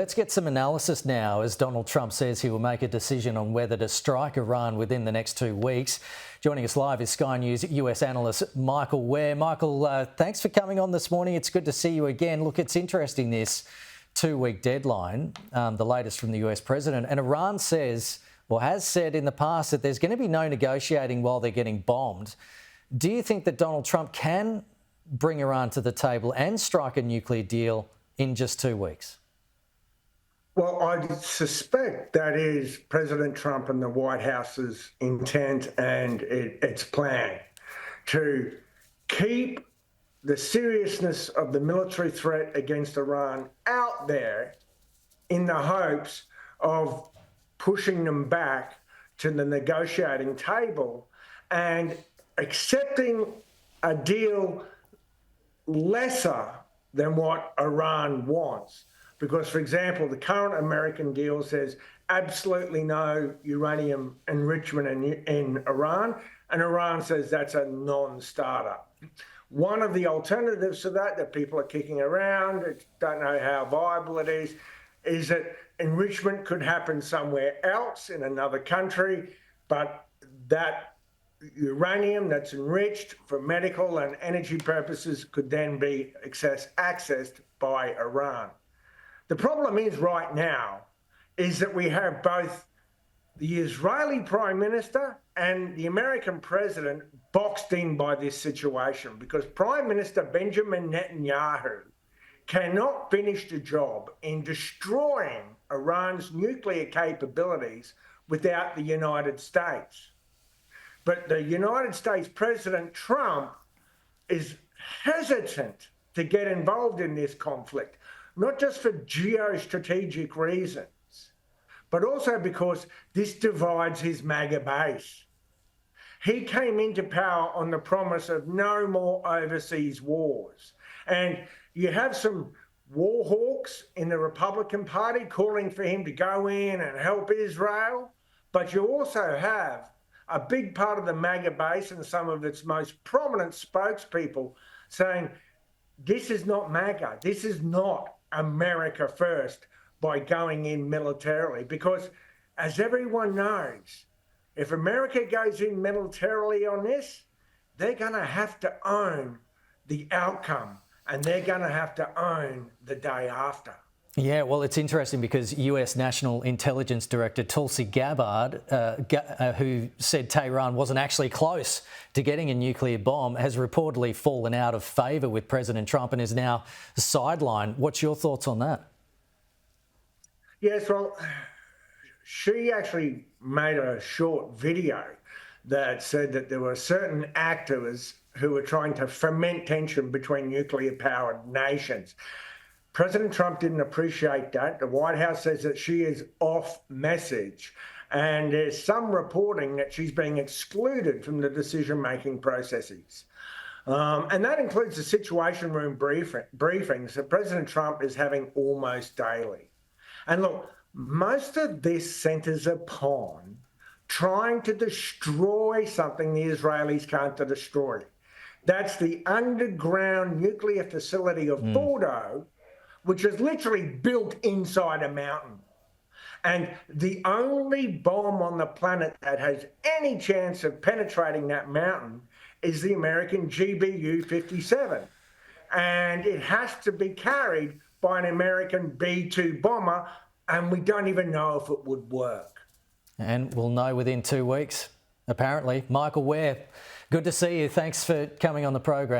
Let's get some analysis now as Donald Trump says he will make a decision on whether to strike Iran within the next 2 weeks. Joining us live is Sky News US analyst Michael Ware. Michael, thanks for coming on this morning. It's good to see you again. Look, it's interesting, this 2-week deadline, the latest from the US president. And Iran says, or has said in the past, that there's going to be no negotiating while they're getting bombed. Do you think that Donald Trump can bring Iran to the table and strike a nuclear deal in just 2 weeks? Well, I suspect that is President Trump and the White House's intent and its plan to keep the seriousness of the military threat against Iran out there in the hopes of pushing them back to the negotiating table and accepting a deal lesser than what Iran wants. Because, for example, the current American deal says absolutely no uranium enrichment in Iran, and Iran says that's a non-starter. One of the alternatives to that people are kicking around, don't know how viable it is that enrichment could happen somewhere else in another country, but that uranium that's enriched for medical and energy purposes could then be accessed by Iran. The problem is right now is that we have both the Israeli Prime Minister and the American President boxed in by this situation because Prime Minister Benjamin Netanyahu cannot finish the job in destroying Iran's nuclear capabilities without the United States. But the United States President Trump is hesitant to get involved in this conflict, not just for geostrategic reasons, but also because this divides his MAGA base. He came into power on the promise of no more overseas wars. And you have some war hawks in the Republican Party calling for him to go in and help Israel, but you also have a big part of the MAGA base and some of its most prominent spokespeople saying, this is not MAGA, this is not America first by going in militarily, because as everyone knows, if America goes in militarily on this, they're going to have to own the outcome and they're going to have to own the day after. Yeah, well, it's interesting because US National Intelligence Director Tulsi Gabbard, who said Tehran wasn't actually close to getting a nuclear bomb, has reportedly fallen out of favour with President Trump and is now sidelined. What's your thoughts on that? Yes, well, she actually made a short video that said that there were certain actors who were trying to foment tension between nuclear-powered nations. President Trump didn't appreciate that. The White House says that she is off message, and there's some reporting that she's being excluded from the decision-making processes. And that includes the Situation Room briefings that President Trump is having almost daily. And look, most of this centers upon trying to destroy something the Israelis can't destroy. That's the underground nuclear facility of Fordo, which is literally built inside a mountain. And the only bomb on the planet that has any chance of penetrating that mountain is the American GBU-57. And it has to be carried by an American B-2 bomber, and we don't even know if it would work. And we'll know within 2 weeks, apparently. Michael Ware, good to see you. Thanks for coming on the program.